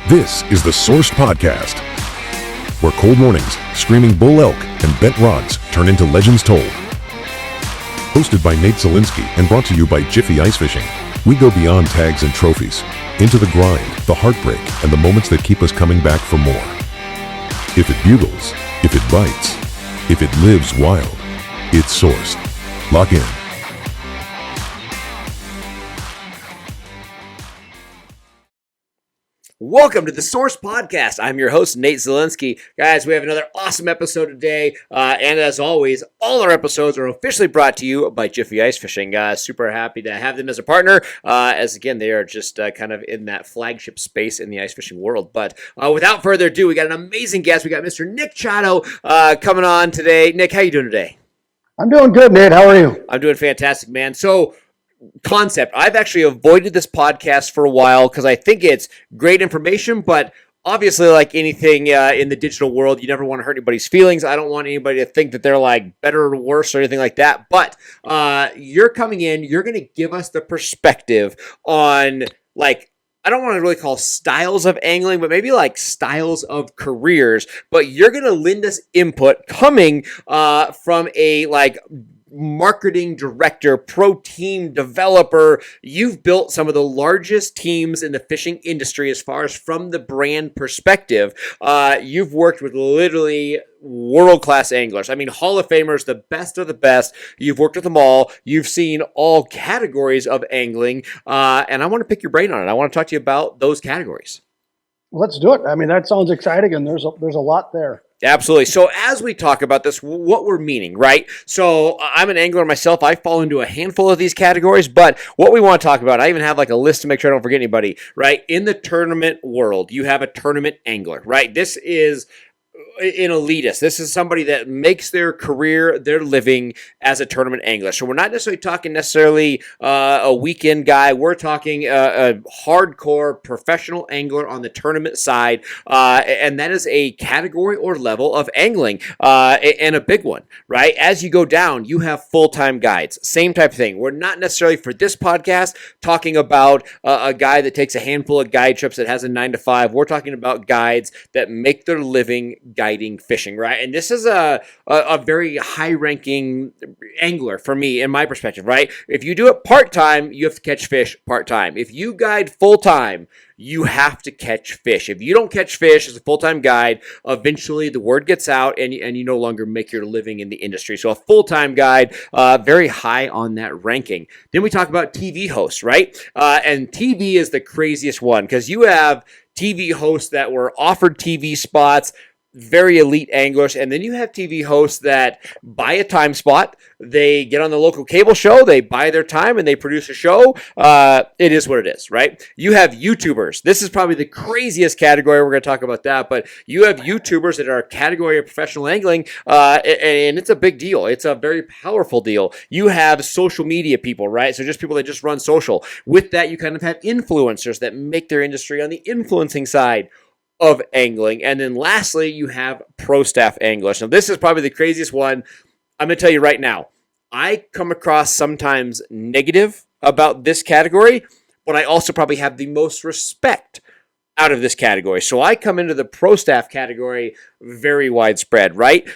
This is the Sourced Podcast, where cold mornings, screaming bull elk, and bent rods turn into legends told. Hosted by Nate Zielinski and brought to you by Jiffy Ice Fishing, we go beyond tags and trophies, into the grind, the heartbreak, and the moments that keep us coming back for more. If it bugles, if it bites, if it lives wild, it's Sourced. Lock in. Welcome to the Source Podcast. I'm your host, Nate Zielinski. Guys, we have another awesome episode today. And as always, all our episodes are officially brought to you by Jiffy Ice Fishing. Super happy to have them as a partner, as again, they are just kind of in that flagship space in the ice fishing world. But without further ado, we got an amazing guest. We got Mr. Nick Chiodo coming on today. Nick, how you doing today? I'm doing good, Nate. How are you? I'm doing fantastic, man. So, concept. I've actually avoided this podcast for a while because I think it's great information, but obviously, like anything in the digital world, you never want to hurt anybody's feelings. I don't want anybody to think that they're like better or worse or anything like that. But you're coming in, you're going to give us the perspective on, like, I don't want to really call styles of angling, but maybe like styles of careers. But you're going to lend us input coming from a like marketing director, pro team developer. You've built some of the largest teams in the fishing industry as far as from the brand perspective. You've worked with literally world-class anglers. I mean, Hall of Famers, the best of the best. You've worked with them all. You've seen all categories of angling. And I want to pick your brain on it. I want to talk to you about those categories. Let's do it. I mean, that sounds exciting, and there's a lot there. Absolutely. So as we talk about this, what we're meaning, right? So I'm an angler myself. I fall into a handful of these categories, but what we want to talk about, I even have like a list to make sure I don't forget anybody, right? In the tournament world, you have a tournament angler, right? This is an elitist. This is somebody that makes their career, their living as a tournament angler. So we're not necessarily talking a weekend guy. We're talking a hardcore professional angler on the tournament side, and that is a category or level of angling, and a big one, right? As you go down, you have full-time guides. Same type of thing. We're not necessarily for this podcast talking about a guy that takes a handful of guide trips that has a 9 to 5. We're talking about guides that make their living guiding fishing, right? And this is a very high-ranking angler for me, in my perspective, right? If you do it part-time, you have to catch fish part-time. If you guide full-time, you have to catch fish. If you don't catch fish as a full-time guide, eventually the word gets out and you no longer make your living in the industry. So a full-time guide, very high on that ranking. Then we talk about TV hosts, right? And TV is the craziest one because you have TV hosts that were offered TV spots, very elite anglers, and then you have TV hosts that buy a time spot, they get on the local cable show, they buy their time, and they produce a show. It is what it is, right? You have YouTubers. This is probably the craziest category. We're going to talk about that, but you have YouTubers that are a category of professional angling, and it's a big deal. It's a very powerful deal. You have social media people, right? So just people that just run social. With that, you kind of have influencers that make their industry on the influencing side of angling. And then lastly, you have Prostaff anglers. Now, this is probably the craziest one. I'm going to tell you right now, I come across sometimes negative about this category, but I also probably have the most respect out of this category. So I come into the Prostaff category very widespread, right?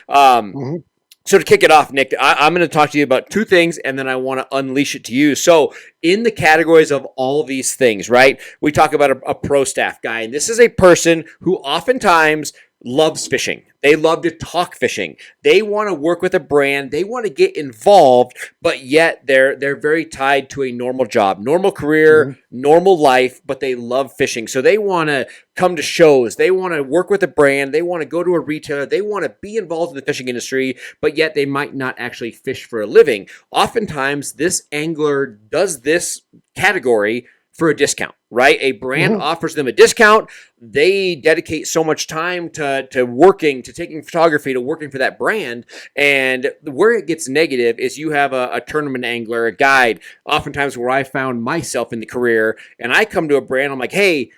So to kick it off, Nick, I'm going to talk to you about two things, and then I want to unleash it to you. So in the categories of all of these things, right, we talk about a Prostaff guy, and this is a person who oftentimes loves fishing. They love to talk fishing. They want to work with a brand. They want to get involved, but yet they're very tied to a normal job, normal career, normal life, but they love fishing. So they want to come to shows. They want to work with a brand. They want to go to a retailer. They want to be involved in the fishing industry, but yet they might not actually fish for a living. Oftentimes, this angler does this category for a discount, right? A brand offers them a discount. They dedicate so much time to working, to taking photography, to working for that brand. And where it gets negative is you have a tournament angler, a guide, oftentimes where I found myself in the career, and I come to a brand, I'm like, hey,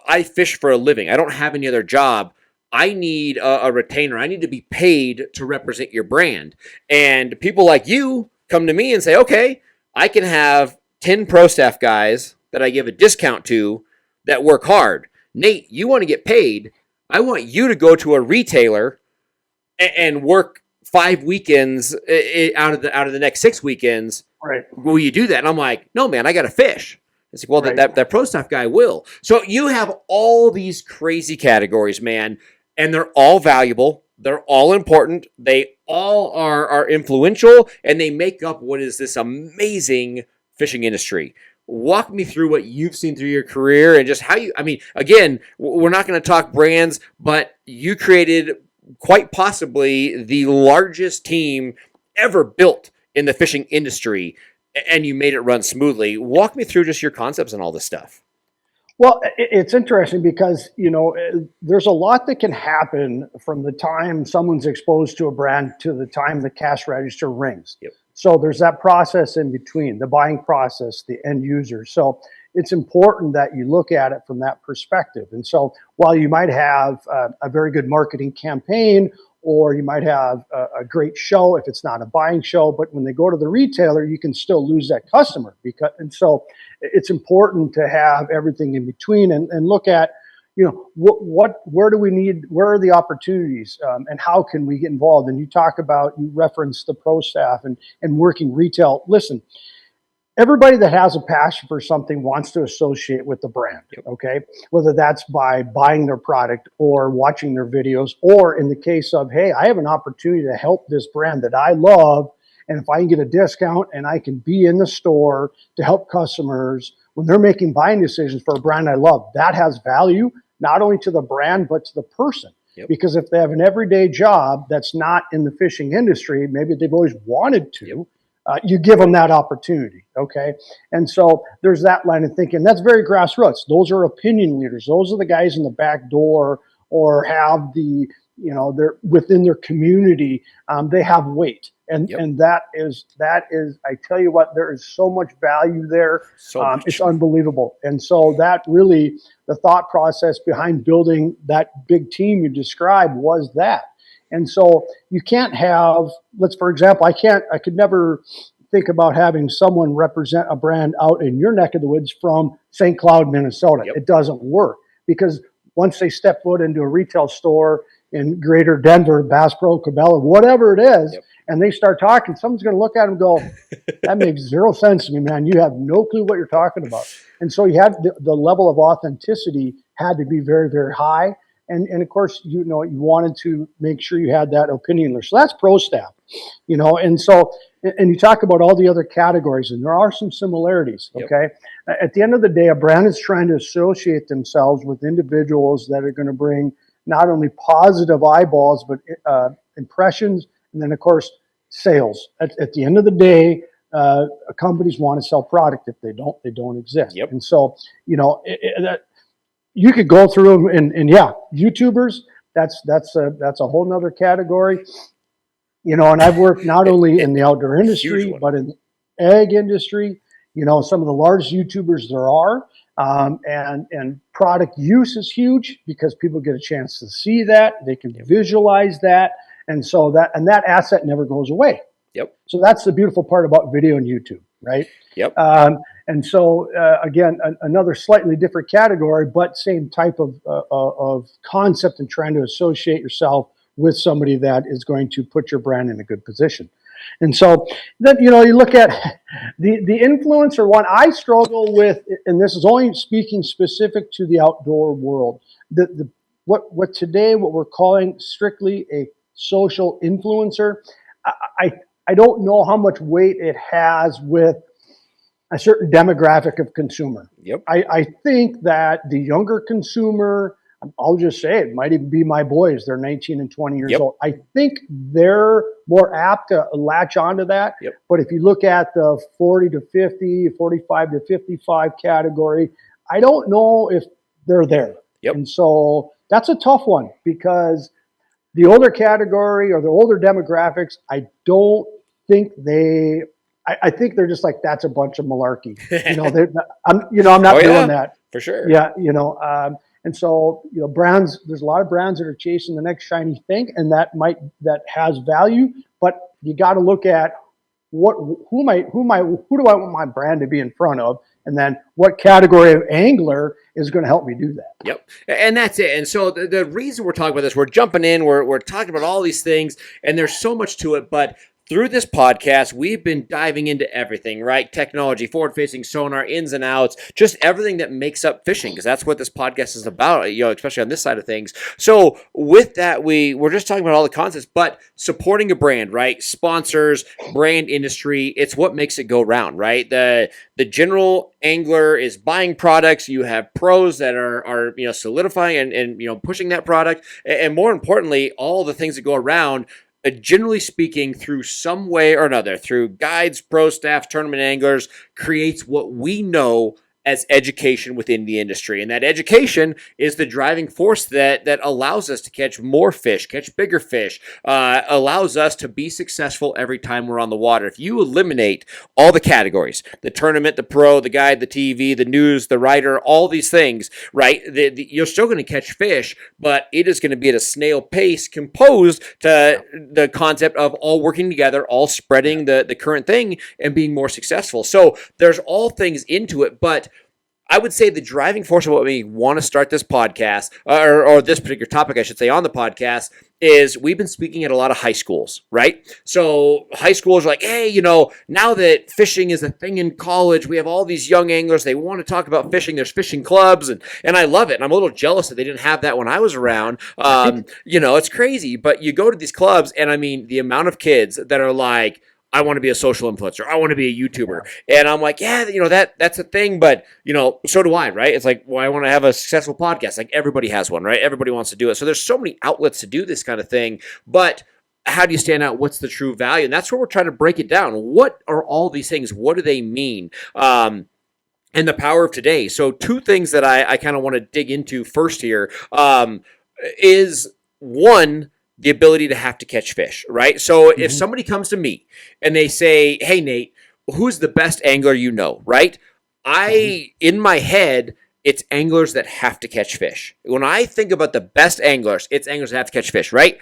I fish for a living. I don't have any other job. I need a retainer. I need to be paid to represent your brand. And people like you come to me and say, okay, I can have 10 Prostaff guys that I give a discount to that work hard. Nate, you want to get paid. I want you to go to a retailer and work 5 weekends out of the next 6 weekends. Right. Will you do that? And I'm like, no, man, I got to fish. It's like, well, Right. that Prostaff guy will. So you have all these crazy categories, man, and they're all valuable. They're all important. They all are influential, and they make up what is this amazing fishing industry. Walk me through what you've seen through your career and just how you, I mean, again, we're not going to talk brands, but you created quite possibly the largest team ever built in the fishing industry, and you made it run smoothly. Walk me through just your concepts and all this stuff. Well, it's interesting because, there's a lot that can happen from the time someone's exposed to a brand to the time the cash register rings. Yep. So there's that process in between, the buying process, the end user. So it's important that you look at it from that perspective. And so while you might have a very good marketing campaign, or you might have a great show if it's not a buying show, but when they go to the retailer, you can still lose that customer. And so it's important to have everything in between and look at, where do we need, where are the opportunities, and how can we get involved? And you referenced the Prostaff and working retail. Listen, everybody that has a passion for something wants to associate with the brand, okay? Whether that's by buying their product or watching their videos, or in the case of, hey, I have an opportunity to help this brand that I love, and if I can get a discount and I can be in the store to help customers when they're making buying decisions for a brand I love, that has value, not only to the brand, but to the person. Because if they have an everyday job that's not in the fishing industry, maybe they've always wanted to, you give them that opportunity, okay? And so there's that line of thinking. That's very grassroots. Those are opinion leaders. Those are the guys in the back door or have they're within their community. They have weight. And that is, I tell you what, there is so much value there. It's unbelievable. And so that really, the thought process behind building that big team you described was that. And so you can't have, for example, I could never think about having someone represent a brand out in your neck of the woods from St. Cloud, Minnesota. It doesn't work because once they step foot into a retail store in greater Denver, Bass Pro, Cabela, whatever it is, and they start talking, someone's going to look at them and go, that makes zero sense to me, man. You have no clue what you're talking about. And so you have the level of authenticity had to be very, very high. And of course, you wanted to make sure you had that opinion leader. So that's Prostaff, and so, and you talk about all the other categories, and there are some similarities, okay? At the end of the day, a brand is trying to associate themselves with individuals that are going to bring not only positive eyeballs, but impressions, and then, of course, sales. At the end of the day, companies want to sell product. If they don't exist. And so, you could go through them and YouTubers, that's a whole nother category, and I've worked not only in the outdoor industry, but in the ag industry, some of the largest YouTubers there are, and product use is huge because people get a chance to see that, they can visualize that. And so that asset never goes away. So that's the beautiful part about video and YouTube, right? And so again, another slightly different category, but same type of concept and trying to associate yourself with somebody that is going to put your brand in a good position. And so then, you look at the influencer one I struggle with, and this is only speaking specific to the outdoor world. What we're calling strictly a social influencer, I don't know how much weight it has with a certain demographic of consumer. I think that the younger consumer, I'll just say it might even be my boys. They're 19 and 20 years old. I think they're more apt to latch onto that. But if you look at the 40 to 50, 45 to 55 category, I don't know if they're there. And so that's a tough one because the older category or the older demographics, I don't think I think they're just like, that's a bunch of malarkey. I'm not doing that for sure. And so, brands, there's a lot of brands that are chasing the next shiny thing, and that has value, but you got to look at who do I want my brand to be in front of, and then what category of angler is going to help me do that. Yep. And that's it. And so the reason we're talking about this, we're jumping in, we're talking about all these things, and there's so much to it, but through this podcast, we've been diving into everything, right? Technology, forward-facing sonar, ins and outs, just everything that makes up fishing, because that's what this podcast is about, especially on this side of things. So with that, we're just talking about all the concepts, but supporting a brand, right? Sponsors, brand industry, it's what makes it go round, right? The general angler is buying products. You have pros that are solidifying and pushing that product, and more importantly, all the things that go around. Generally speaking, through some way or another, through guides, pro staff, tournament anglers, creates what we know as education within the industry. And that education is the driving force that allows us to catch more fish, catch bigger fish, allows us to be successful every time we're on the water. If you eliminate all the categories, the tournament, the pro, the guide, the TV, the news, the writer, all these things, right, you're still going to catch fish, but it is going to be at a snail pace composed to the concept of all working together, all spreading the current thing and being more successful. So there's all things into it, but I would say the driving force of what we want to start this podcast, or this particular topic, I should say, on the podcast, is we've been speaking at a lot of high schools, right? So high schools are like, hey, now that fishing is a thing in college, we have all these young anglers, they want to talk about fishing, there's fishing clubs, and I love it, and I'm a little jealous that they didn't have that when I was around. It's crazy, but you go to these clubs, and I mean, the amount of kids that are like, I want to be a social influencer. I want to be a YouTuber. And I'm like, yeah, that's a thing, but, so do I, right? It's like, well, I want to have a successful podcast. Like everybody has one, right? Everybody wants to do it. So there's so many outlets to do this kind of thing, but how do you stand out? What's the true value? And that's where we're trying to break it down. What are all these things? What do they mean? And the power of today. So two things that I kind of want to dig into first here is one, the ability to have to catch fish, right? So if somebody comes to me and they say, hey, Nate, who's the best angler you know, right? In my head, it's anglers that have to catch fish. When I think about the best anglers, it's anglers that have to catch fish, right?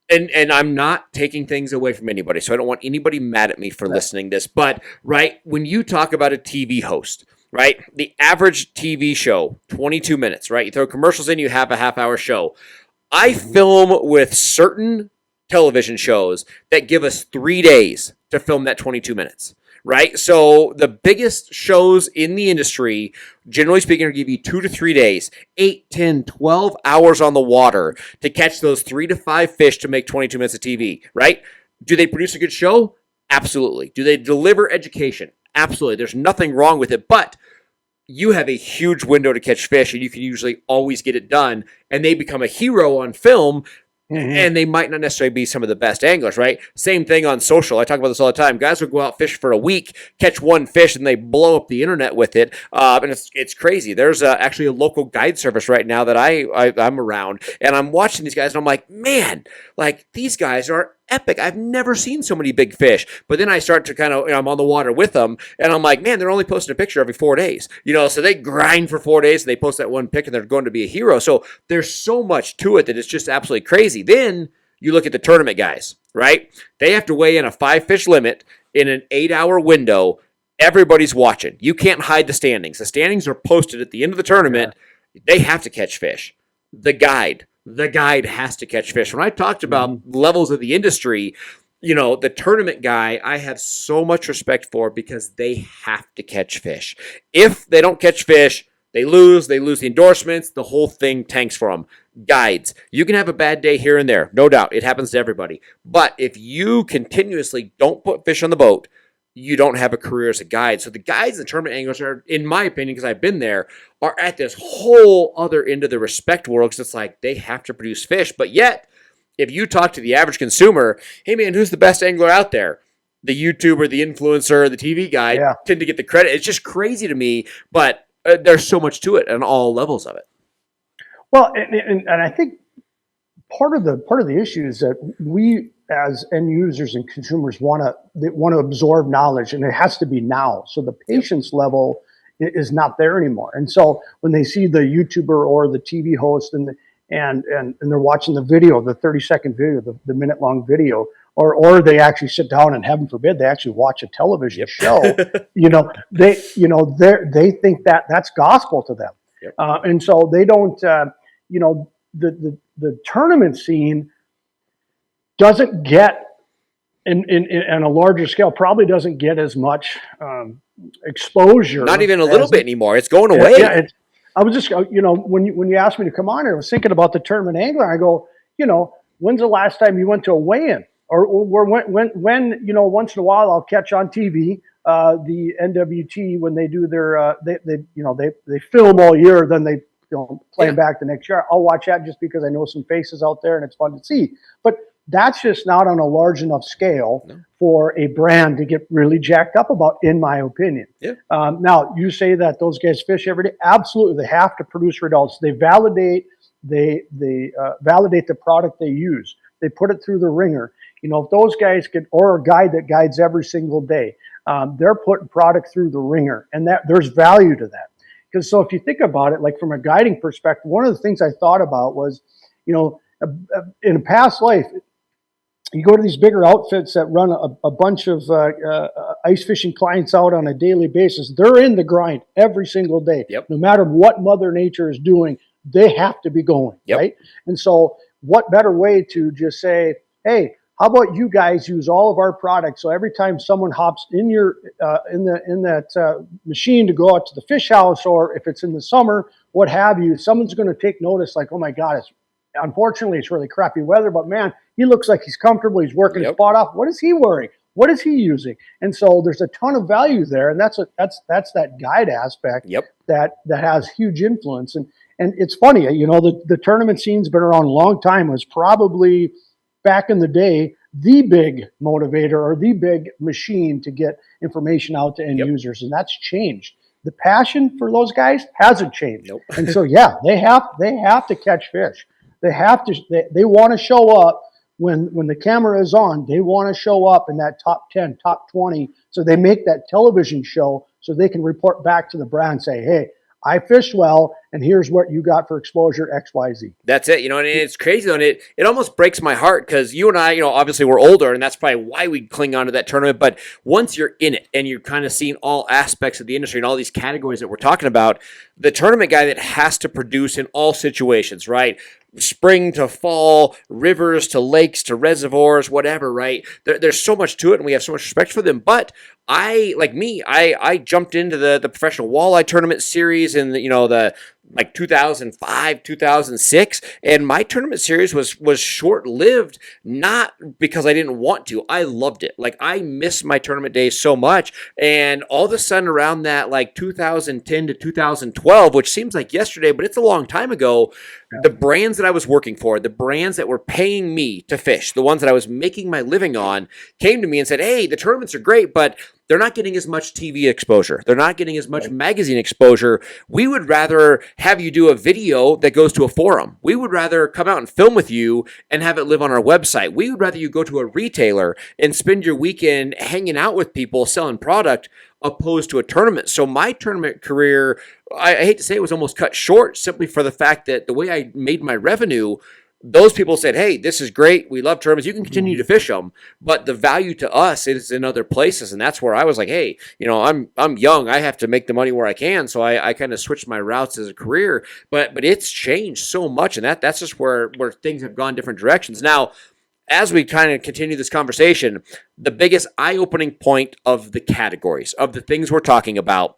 And I'm not taking things away from anybody, so I don't want anybody mad at me for listening to this. But, right, when you talk about a TV host, right, the average TV show, 22 minutes, right? You throw commercials in, you have a half-hour show. I film with certain television shows that give us 3 days to film that 22 minutes, right? So the biggest shows in the industry, generally speaking, will give you 2 to 3 days, 8, 10, 12 hours on the water to catch those 3 to 5 fish to make 22 minutes of TV, right? Do they produce a good show? Absolutely. Do they deliver education? Absolutely. There's nothing wrong with it, but you have a huge window to catch fish, and you can usually always get it done, and they become a hero on film, and they might not necessarily be some of the best anglers, right? Same thing on social. I talk about this all the time. Guys will go out fish for a week, catch one fish, and they blow up the internet with it, and it's crazy. There's actually a local guide service right now that I'm around, and I'm watching these guys, and I'm like, man, like these guys are epic. I've never seen so many big fish. But then I start to kind of, I'm on the water with them, and I'm like, man, they're only posting a picture every 4 days. So they grind for 4 days, and they post that one pic, and they're going to be a hero. So there's so much to it that it's just absolutely crazy. Then you look at the tournament guys, right? They have to weigh in a 5-fish limit in an 8-hour window. Everybody's watching. You can't hide the standings. The standings are posted at the end of the tournament. They have to catch fish. The guide has to catch fish. When I talked about levels of the industry, the tournament guy, I have so much respect for because they have to catch fish. If they don't catch fish, they lose the endorsements, the whole thing tanks for them. Guides, you can have a bad day here and there, no doubt. It happens to everybody. But if you continuously don't put fish on the boat, you don't have a career as a guide. So the guides and tournament anglers are, in my opinion, because I've been there, are at this whole other end of the respect world because it's like they have to produce fish. But yet, if you talk to the average consumer, hey man, who's the best angler out there? The YouTuber, the influencer, the TV guy tend to get the credit. It's just crazy to me, but there's so much to it on all levels of it. Well, and I think part of the issue is that we as end users and consumers want to absorb knowledge, and it has to be now. So the patience level is not there anymore. And so when they see the YouTuber or the TV host, and and they're watching the video, the 30-second video, the minute-long video, or they actually sit down and, heaven forbid, they actually watch a television show. They think that's gospel to them. Yep. And so they don't, the tournament scene doesn't get, in a larger scale, probably doesn't get as much exposure. Not even a little bit anymore. It's going away. Yeah, I was just, when you asked me to come on here, I was thinking about the tournament angler. I go, when's the last time you went to a weigh-in? Or when once in a while I'll catch on TV the NWT when they do their they film all year, then they play them back the next year. I'll watch that just because I know some faces out there and it's fun to see. But that's just not on a large enough scale for a brand to get really jacked up about, in my opinion. Yeah. Now, you say that those guys fish every day. Absolutely, they have to produce results. They validate validate the product they use. They put it through the ringer. If those guys or a guide that guides every single day, they're putting product through the ringer, and that there's value to that. Because so if you think about it, like from a guiding perspective, one of the things I thought about was, in a past life, you go to these bigger outfits that run a bunch of ice fishing clients out on a daily basis. They're in the grind every single day. Yep. No matter what Mother Nature is doing, they have to be going, right? And so what better way to just say, hey, how about you guys use all of our products? So every time someone hops in your in that machine to go out to the fish house, or if it's in the summer, what have you, someone's going to take notice. Like, oh my God, unfortunately it's really crappy weather, but man, he looks like he's comfortable. He's working his spot off. What is he wearing? What is he using? And so there's a ton of value there, and that's that guide aspect that has huge influence. And it's funny, the tournament scene's been around a long time. It was probably back in the day the big motivator or the big machine to get information out to end users, and that's changed. The passion for those guys hasn't changed. And so they have to catch fish. They have to. They want to show up when the camera is on. They want to show up in that top 10, top 20. So they make that television show so they can report back to the brand and say, hey, I fished well, and here's what you got for exposure XYZ. That's it, and it's crazy, and it almost breaks my heart because you and I, obviously we're older, and that's probably why we cling on to that tournament. But once you're in it and you're kind of seeing all aspects of the industry and all these categories that we're talking about, the tournament guy that has to produce in all situations, right? Spring to fall, rivers to lakes to reservoirs, whatever, right? There's so much to it, and we have so much respect for them. But I jumped into the professional walleye tournament series in the 2005, 2006, and my tournament series was short-lived, not because I didn't want to. I loved it. I miss my tournament days so much, and all of a sudden around that 2010 to 2012, which seems like yesterday, but it's a long time ago, the brands that I was working for, the brands that were paying me to fish, the ones that I was making my living on, came to me and said, hey, the tournaments are great, but they're not getting as much TV exposure. They're not getting as much magazine exposure. We would rather have you do a video that goes to a forum. We would rather come out and film with you and have it live on our website. We would rather you go to a retailer and spend your weekend hanging out with people selling product opposed to a tournament. So my tournament career, I hate to say it, was almost cut short simply for the fact that the way I made my revenue, those people said, hey, this is great. We love tournaments. You can continue to fish them. But the value to us is in other places. And that's where I was like, hey, I'm young. I have to make the money where I can. So I kind of switched my routes as a career. But it's changed so much. And that's just where things have gone different directions. Now, as we kind of continue this conversation, the biggest eye-opening point of the categories, of the things we're talking about,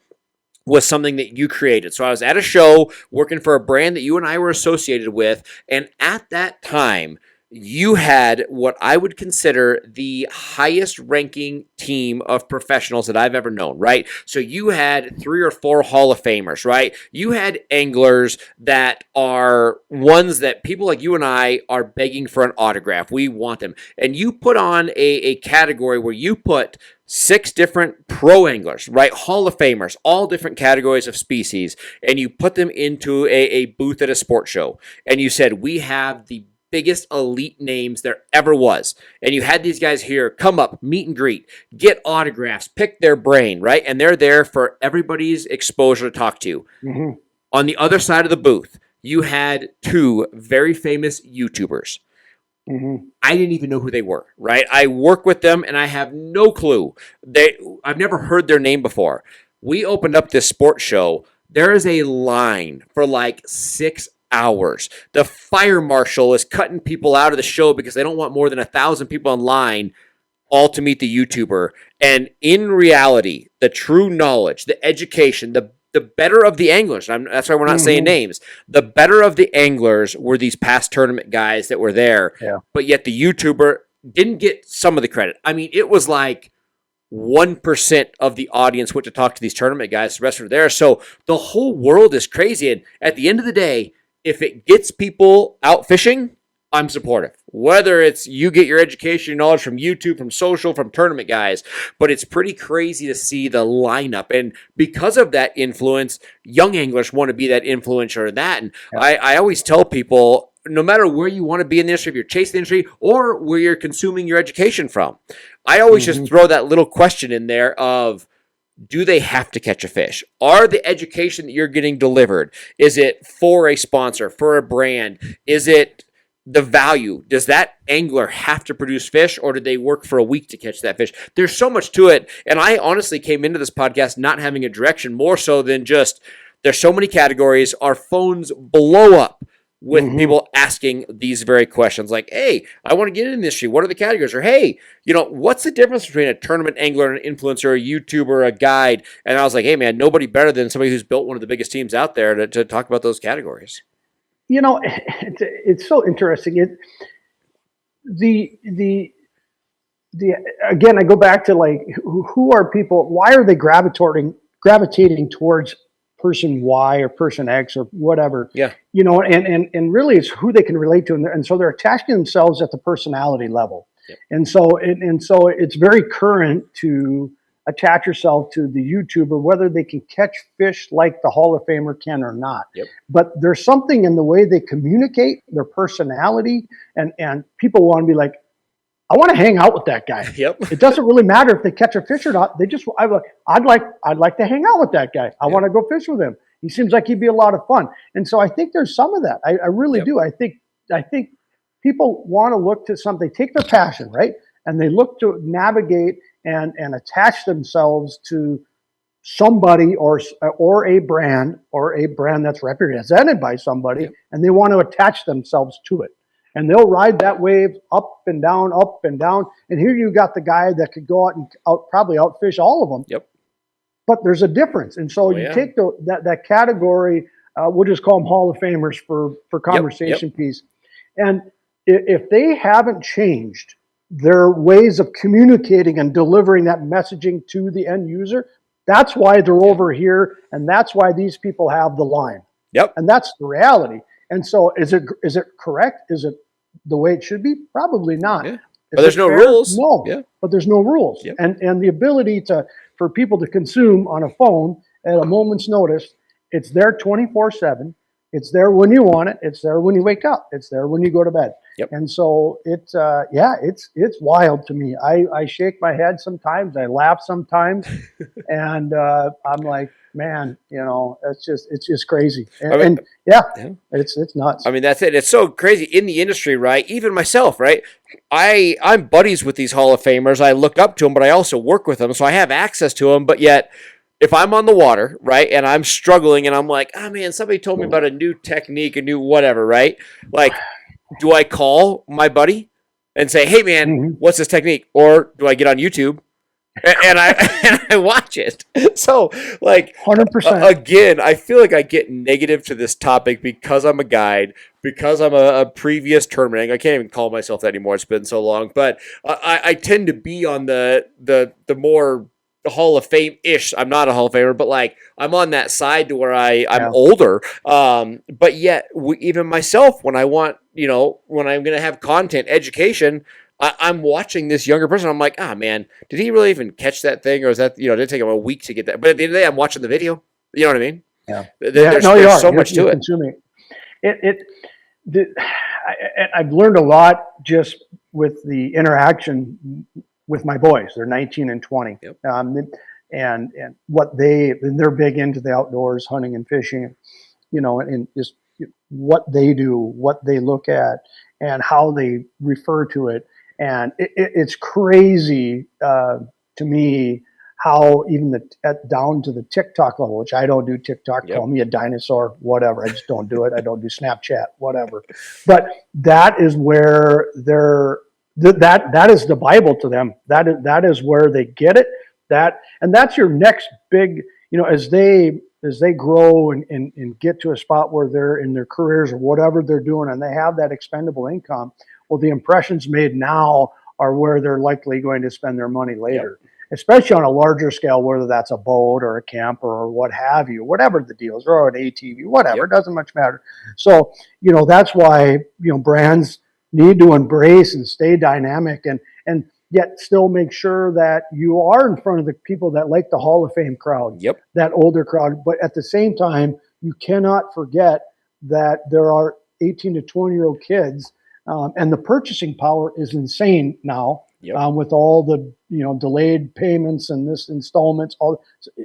was something that you created. So I was at a show working for a brand that you and I were associated with, and at that time, you had what I would consider the highest ranking team of professionals that I've ever known, right? So you had 3 or 4 Hall of Famers, right? You had anglers that are ones that people like you and I are begging for an autograph. We want them. And you put on a category where you put 6 different pro anglers, right? Hall of Famers, all different categories of species, and you put them into a booth at a sports show. And you said, we have the biggest elite names there ever was. And you had these guys here come up, meet and greet, get autographs, pick their brain, right? And they're there for everybody's exposure to talk to. Mm-hmm. On the other side of the booth, you had two very famous YouTubers. I didn't even know who they were, right? I work with them and I have no clue. I've never heard their name before. We opened up this sports show. There is a line for like 6 hours. The fire marshal is cutting people out of the show because they don't want more than 1,000 people in line all to meet the YouTuber. And in reality, the true knowledge, the education, the better of the anglers, that's why we're not saying names, the better of the anglers were these past tournament guys that were there, but yet the YouTuber didn't get some of the credit. I mean, it was like 1% of the audience went to talk to these tournament guys, the rest were there. So the whole world is crazy. And at the end of the day, if it gets people out fishing, I'm supportive. Whether it's you get your education, your knowledge from YouTube, from social, from tournament guys, but it's pretty crazy to see the lineup. And because of that influence, young anglers want to be that influencer in that. And I always tell people, no matter where you want to be in the industry, if you're chasing the industry or where you're consuming your education from, I always just throw that little question in there of, do they have to catch a fish? Are the education that you're getting delivered, is it for a sponsor, for a brand? Is it the value? Does that angler have to produce fish, or did they work for a week to catch that fish? There's so much to it. And I honestly came into this podcast not having a direction, more so than just there's so many categories. Our phones blow up with people asking these very questions like, hey, I want to get in this industry. What are the categories? Or, hey, what's the difference between a tournament angler, an influencer, a YouTuber, a guide? And I was like, hey, man, nobody better than somebody who's built one of the biggest teams out there to talk about those categories. It's so interesting. Again, I go back to like, who are people? Why are they gravitating towards person Y or person X or whatever? Yeah. And really it's who they can relate to. And so they're attaching themselves at the personality level. Yep. And so it's very current to attach yourself to the YouTuber, whether they can catch fish like the Hall of Famer can or not. Yep. But there's something in the way they communicate, their personality, and people want to be like, I want to hang out with that guy. Yep. It doesn't really matter if they catch a fish or not. I'd like to hang out with that guy. I want to go fish with him. He seems like he'd be a lot of fun. And so I think there's some of that. I really do. I think people want to look to something, take their passion, right? And they look to navigate and attach themselves to somebody or a brand that's represented by somebody, and they want to attach themselves to it. And they'll ride that wave up and down, up and down. And here you got the guy that could go out and probably outfish all of them. Yep. But there's a difference. And so you take that category, we'll just call them Hall of Famers for conversation piece. And if they haven't changed their ways of communicating and delivering that messaging to the end user, that's why they're over here. And that's why these people have the line. Yep. And that's the reality. And so is it correct? Is it the way it should be? Probably not. Yeah. But there's no rules. No. Yeah. But there's no rules. Yep. And the ability for people to consume on a phone at a moment's notice, it's there 24/7. It's there when you want it. It's there when you wake up. It's there when you go to bed. Yep. And so it's wild to me. I shake my head sometimes. I laugh sometimes, and I'm like, man, it's just crazy. It's nuts. I mean, that's it. It's so crazy in the industry, right? Even myself, right? I'm buddies with these Hall of Famers. I look up to them, but I also work with them, so I have access to them. But yet, if I'm on the water, right, and I'm struggling, and I'm like, oh man, somebody told me about a new technique, a new whatever, right? Like, do I call my buddy and say, hey man, what's this technique? Or do I get on YouTube and I watch it? So, like, 100%. Again, I feel like I get negative to this topic because I'm a guide, because I'm a previous tournament angler. I can't even call myself that anymore. It's been so long. But I tend to be on the more Hall of Fame-ish. I'm not a Hall of Famer, but like I'm on that side to where I'm older. But yet, even myself, when I want, when I'm going to have content, education, I'm watching this younger person. I'm like, man, did he really even catch that thing? Or is that, did it take him a week to get that? But at the end of the day, I'm watching the video. You know what I mean? Yeah. There's so much to it. I've learned a lot just with the interaction with my boys. They're 19 and 20. Yep. And they're big into the outdoors, hunting and fishing, and just what they do, what they look at, and how they refer to it. And it's crazy to me how even down to the TikTok level, which I don't do TikTok, Yep. call me a dinosaur, whatever. I just don't do it. I don't do Snapchat, whatever. But that is where that is the Bible to them. That is where they get it. And that's your next big, as they grow and get to a spot where they're in their careers or whatever they're doing, and they have that expendable income. Well, the impressions made now are where they're likely going to spend their money later. Yep. Especially on a larger scale, whether that's a boat or a camper or what have you, whatever the deal is, or an ATV, whatever, It doesn't much matter. So, that's why, brands need to embrace and stay dynamic and yet still make sure that you are in front of the people that like the Hall of Fame crowd, that older crowd. But at the same time, you cannot forget that there are 18 to 20-year-old kids, and the purchasing power is insane now. With all the delayed payments and this installments,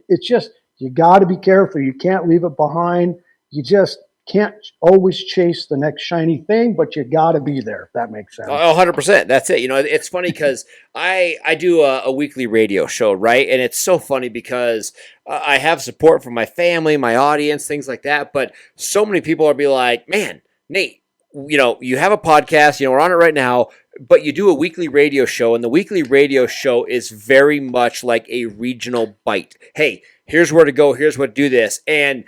it's just, you got to be careful. You can't leave it behind. You just can't always chase the next shiny thing, but you got to be there. If that makes sense. 100%. That's it. It's funny because I do a weekly radio show, right? And it's so funny because I have support from my family, my audience, things like that. But so many people are be like, man, Nate, you have a podcast, we're on it right now, but you do a weekly radio show, and the weekly radio show is very much like a regional bite. Hey, here's where to go, here's what to do this. And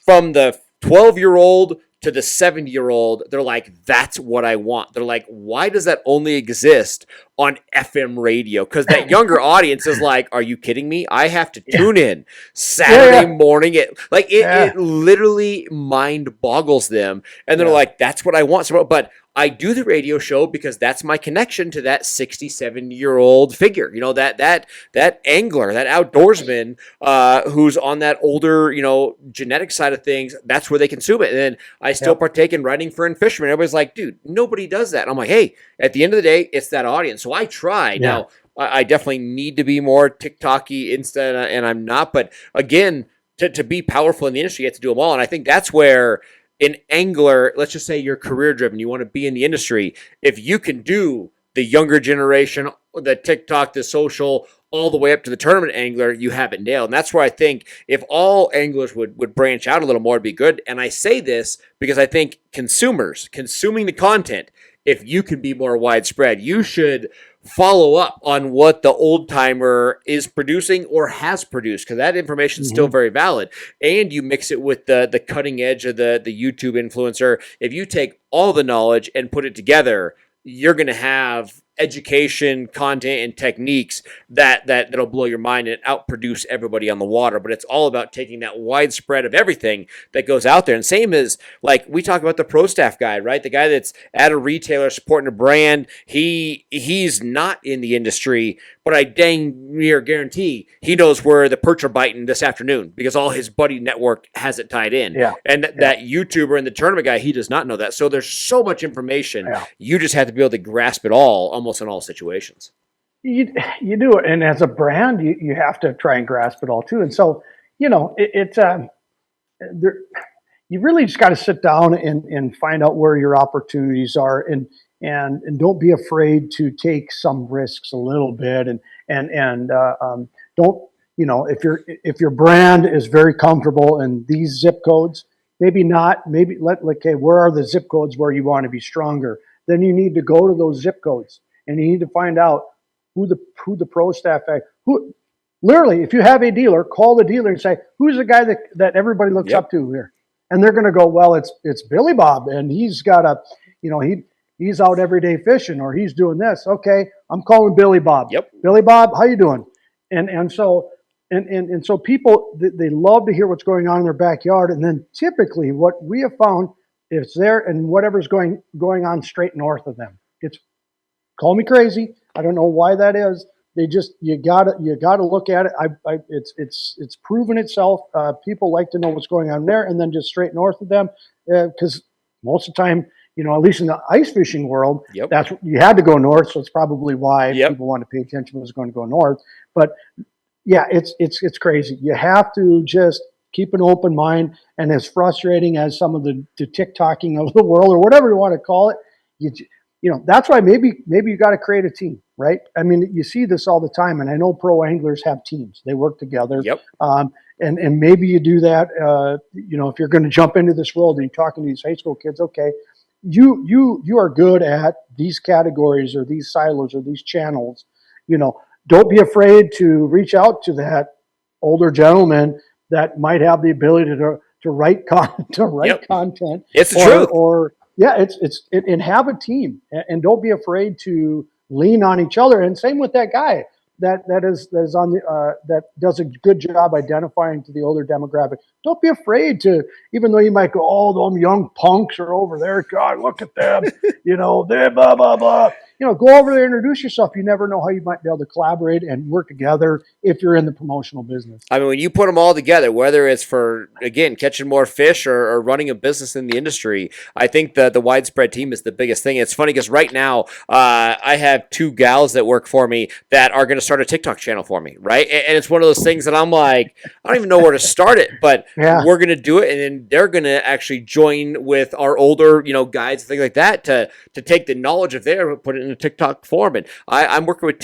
from the 12-year-old to the 70-year-old, they're like, that's what I want. They're like, why does that only exist on FM radio? Because that younger audience is like, are you kidding me? I have to tune in Saturday morning. It literally mind boggles them. And they're like, that's what I want. So, but I do the radio show because that's my connection to that 67-year-old figure. That angler, that outdoorsman who's on that older, genetic side of things. That's where they consume it. And then I still partake in writing for fishermen. Everybody's like, dude, nobody does that. And I'm like, hey, at the end of the day, it's that audience. So I try. Now, I definitely need to be more TikTok-y instead, and I'm not. But again, to be powerful in the industry, you have to do them all. And I think that's where an angler, let's just say you're career driven, you want to be in the industry. If you can do the younger generation, the TikTok, the social, all the way up to the tournament angler, you have it nailed. And that's where I think if all anglers would branch out a little more, it'd be good. And I say this because I think consumers consuming the content, if you can be more widespread, you should follow up on what the old timer is producing or has produced, because that information is still very valid. And you mix it with the cutting edge of the YouTube influencer. If you take all the knowledge and put it together, you're going to have education, content, and techniques that'll blow your mind and outproduce everybody on the water. But it's all about taking that widespread of everything that goes out there. And same as, like, we talk about the Prostaff guy, right? The guy that's at a retailer supporting a brand. He's not in the industry, but I dang near guarantee he knows where the perch are biting this afternoon because all his buddy network has it tied in. And that YouTuber and the tournament guy, he does not know that. So there's so much information. You just have to be able to grasp it all, almost in all situations. You do it, and as a brand, you have to try and grasp it all too. And so, you really just got to sit down and find out where your opportunities are, and don't be afraid to take some risks a little bit, and don't, if your brand is very comfortable in these zip codes, maybe not, okay, where are the zip codes where you want to be stronger? Then you need to go to those zip codes, and you need to find out who the Prostaff, who literally, if you have a dealer, call the dealer and say, who's the guy that everybody looks up to here? And they're going to go, well, it's Billy Bob, and he's got he's out every day fishing, or he's doing this. Okay, I'm calling Billy Bob. Billy Bob, how you doing? And so people, they love to hear what's going on in their backyard. And then typically what we have found, it's there, and whatever's going on straight north of them. It's, call me crazy, I don't know why that is. They just, you gotta look at it. It's proven itself. People like to know what's going on there, and then just straight north of them, because most of the time, at least in the ice fishing world, that's, you had to go north. So it's probably why people want to pay attention when it's going to go north. But yeah, it's crazy. You have to just keep an open mind. And as frustrating as some of the TikToking of the world, or whatever you want to call it, that's why maybe you got to create a team, right? I mean, you see this all the time, and I know pro anglers have teams; they work together. Yep. And maybe you do that. If you're going to jump into this world and you're talking to these high school kids, okay, you are good at these categories or these silos or these channels. Don't be afraid to reach out to that older gentleman that might have the ability to write content. It's the truth. Or and have a team, and don't be afraid to lean on each other. And same with that guy that does a good job identifying to the older demographic. Don't be afraid to, even though you might go, oh, them young punks are over there. God, look at them. They're blah, blah, blah. Go over there and introduce yourself. You never know how you might be able to collaborate and work together if you're in the promotional business. I mean, when you put them all together, whether it's for, again, catching more fish or running a business in the industry, I think the widespread team is the biggest thing. It's funny because right now I have 2 gals that work for me that are going to start a TikTok channel for me, right? And it's one of those things that I'm like, I don't even know where to start it, but we're going to do it, and then they're going to actually join with our older, guides and things like that to take the knowledge of theirs and put it in a TikTok form. And I'm working with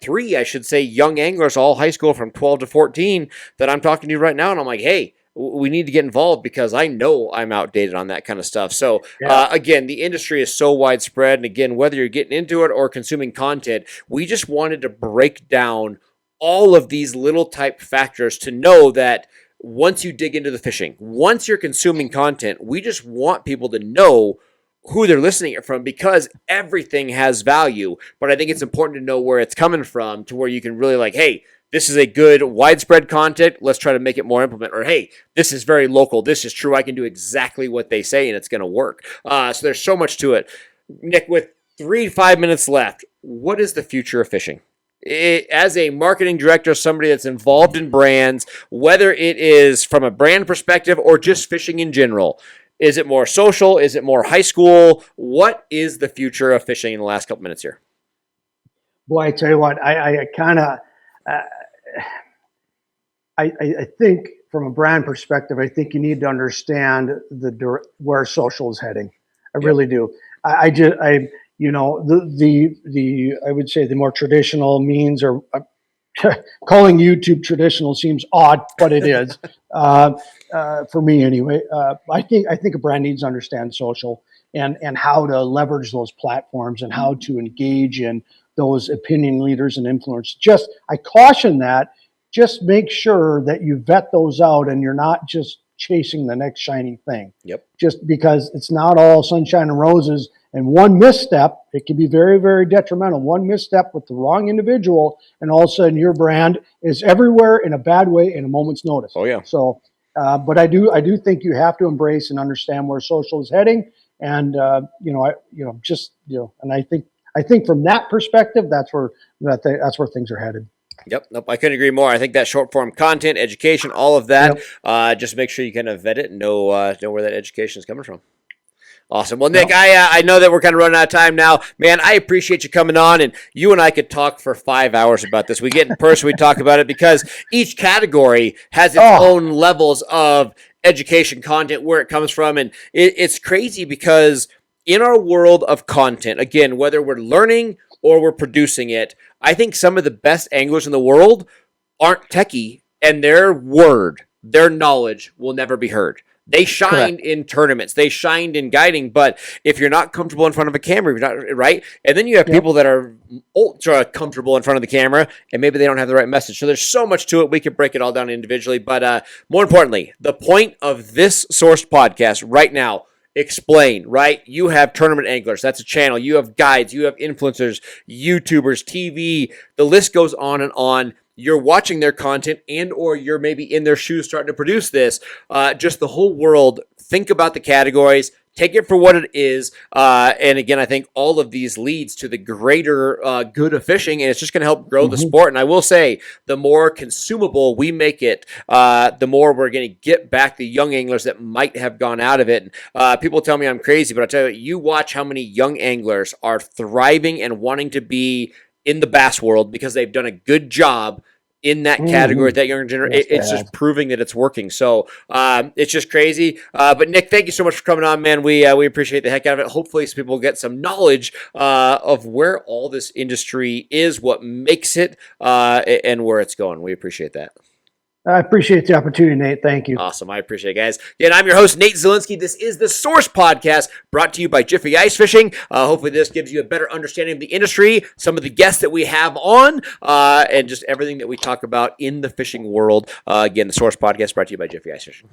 3, I should say, young anglers, all high school from 12 to 14 that I'm talking to right now. And I'm like, hey, we need to get involved because I know I'm outdated on that kind of stuff. So again, the industry is so widespread. And again, whether you're getting into it or consuming content, we just wanted to break down all of these little type factors to know that once you dig into the fishing, once you're consuming content, we just want people to know who they're listening it from, because everything has value. But I think it's important to know where it's coming from, to where you can really like, hey, this is a good widespread content. Let's try to make it more implement. Or, hey, this is very local. This is true. I can do exactly what they say and it's going to work. So there's so much to it. Nick, with 3 to 5 minutes left, what is the future of fishing? As a marketing director, somebody that's involved in brands, whether it is from a brand perspective or just fishing in general, is it more social? Is it more high school? What is the future of fishing in the last couple minutes here? Boy, I tell you what, I kind of, I think from a brand perspective, I think you need to understand where social is heading. I really do. I would say the more traditional means, or calling YouTube traditional seems odd, but it is for me anyway. I think a brand needs to understand social and how to leverage those platforms and how to engage in those opinion leaders and influencers. I caution that. Just make sure that you vet those out and you're not just chasing the next shiny thing. Yep. Just because it's not all sunshine and roses. And one misstep, it can be very, very detrimental. One misstep with the wrong individual, and all of a sudden your brand is everywhere in a bad way in a moment's notice. Oh yeah. So, but I do think you have to embrace and understand where social is heading, and and I think from that perspective, that's where things are headed. Yep. Nope. I couldn't agree more. I think that short form content, education, all of that, just make sure you kind of vet it and know where that education is coming from. Awesome. Well, Nick, I know that we're kind of running out of time now. Man, I appreciate you coming on, and you and I could talk for 5 hours about this. We get in person, we talk about it, because each category has its own levels of education content, where it comes from, and it's crazy because in our world of content, again, whether we're learning or we're producing it, I think some of the best anglers in the world aren't techie, and their knowledge will never be heard. They shined in tournaments. They shined in guiding. But if you're not comfortable in front of a camera, you're not right. And then you have people that are ultra comfortable in front of the camera, and maybe they don't have the right message. So there's so much to it. We could break it all down individually. But more importantly, the point of this Sourced podcast right now, explain, right? You have tournament anglers. That's a channel. You have guides. You have influencers, YouTubers, TV. The list goes on and on. You're watching their content, and or you're maybe in their shoes starting to produce this. Just the whole world. Think about the categories. Take it for what it is. And again, I think all of these leads to the greater good of fishing, and it's just going to help grow the sport. And I will say, the more consumable we make it, the more we're going to get back the young anglers that might have gone out of it. People tell me I'm crazy, but I tell you, you watch how many young anglers are thriving and wanting to be in the bass world because they've done a good job in that category, that younger generation. Yes, It's just proving that it's working. So it's just crazy. But Nick, thank you so much for coming on, man. We appreciate the heck out of it. Hopefully, some people get some knowledge of where all this industry is, what makes it, and where it's going. We appreciate that. I appreciate the opportunity, Nate. Thank you. Awesome. I appreciate it, guys. Again, I'm your host, Nate Zielinski. This is the Source Podcast, brought to you by Jiffy Ice Fishing. Hopefully this gives you a better understanding of the industry, some of the guests that we have on, and just everything that we talk about in the fishing world. Again, the Source Podcast, brought to you by Jiffy Ice Fishing.